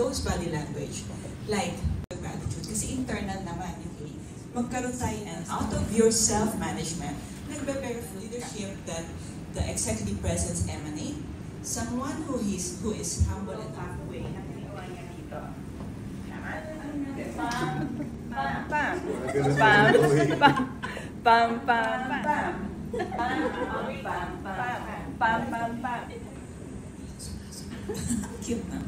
knows body language. Like, gratitude. Kasi internal naman, okay? Magkaroon tayo ng out of your self-management, nagbe-bear leadership that the executive presence emanate. Someone who is humble and halfway. Nakagawa niya dito. Cute na.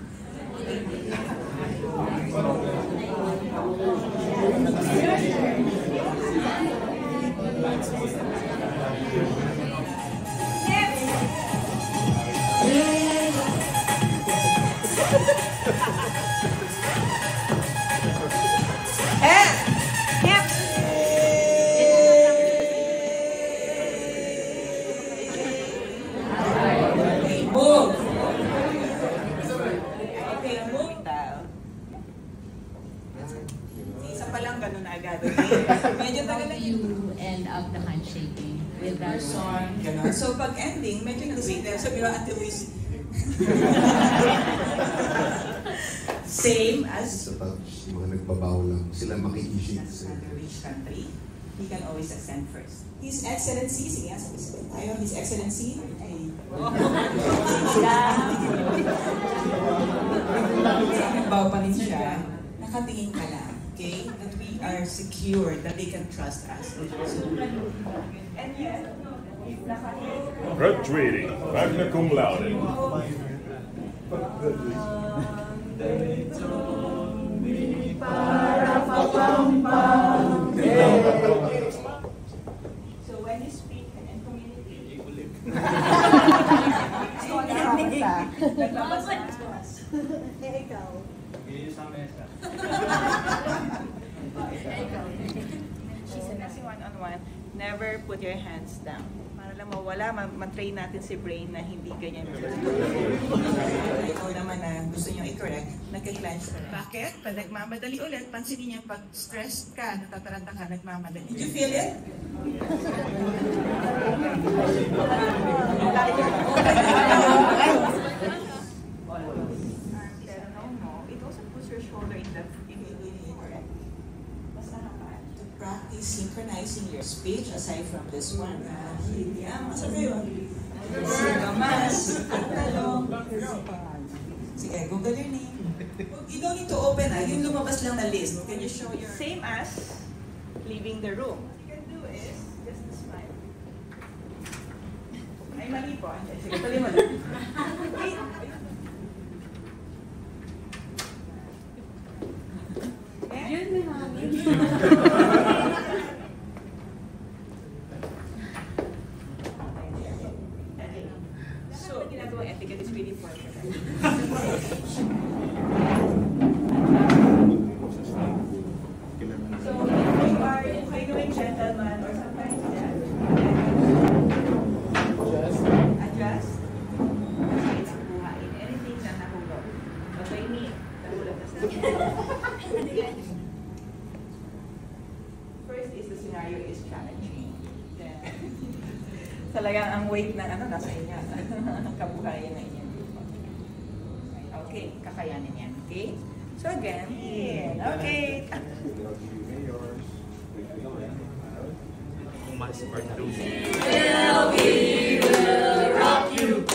Of the handshaking with that song. So pag ending, medyo nag-wait there. So biro until we same as mga nagbabaw lang, sila makiisip sa rich country. He can always ascend first. His Excellency, sige nga, sabi tayo, His Excellency, nagbaw pa rin siya, nakatingin ka lang. Okay, that we are secure, that they can trust us. And yet, graduating, magna cum laude. So when you speak and communicate, she said, kasi one-on-one, never put your hands down. Para lang mawala, matrain natin si brain na hindi ganyan. Ikaw naman na gusto nyo i-correct, nagka-clench ka. Bakit? Pag nagmamadali ulit, pansinin niya pag stressed ka, natataranta ka, nagmamadali. Did you feel it? Practice synchronizing your speech aside from this one. Masabi yun. Sige, Google your name. You don't need to open, yung lumabas lang na list. Can you show your... Same as leaving the room. What you can do is just smile. Ay, mali po. Sige, tuloy mo lang. Yun na namin. So, ginagawa etiquette is really important. So, if you are doing gentleman or sometimes adjust. It's buhain. Anything na nahulog. But I mean, nahulog na sa first is the scenario is challenging. Talagang ang weight ng nasa inyo. Ang kabuhayan na inyo. Okay, kakayanin yan. Okay? So again, okay. Well, we will rock you.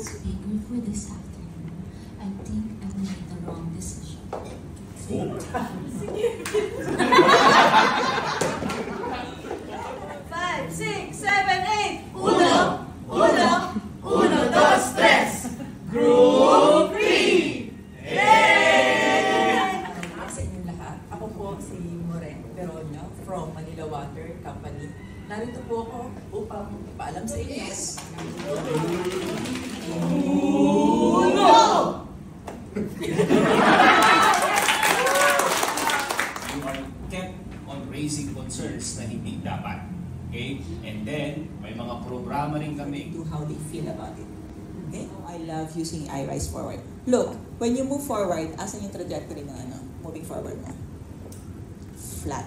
Speaker for this afternoon, I think I made the wrong decision. 5, 6, 7, 8. Uno, dos, tres. Group 3. Yay! Sa inyong lahat, ako po si Moren Peronio from Manila Water Company. Narito po ako upang ipaalam sa inyo. Uno! You are kept on raising concerns na hindi dapat. Okay? And then, may mga programa rin kami To how they feel about it. Okay? I love using I rise forward. Look, when you move forward, asan yung trajectory ng moving forward mo? Flat.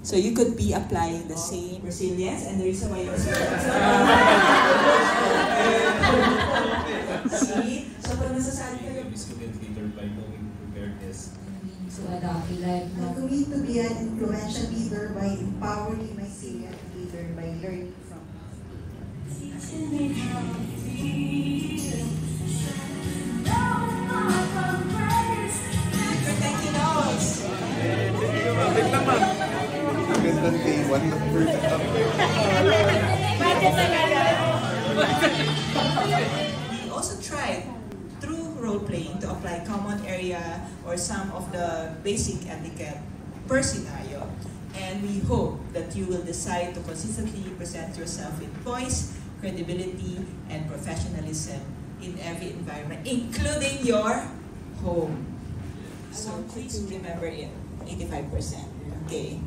So you could be applying the same resilience, and the reason why you're See? So pag nasasabi kayo, Every student leader by knowing preparedness. I commit to be an influential leader by empowering my senior leader by learning from. Thank you, notes. Magandang day one na perfect We also tried through role-playing to apply common area or some of the basic etiquette per scenario. And we hope that you will decide to consistently present yourself with poise, credibility, and professionalism in every environment, including your home. So please remember it, 85%. Okay.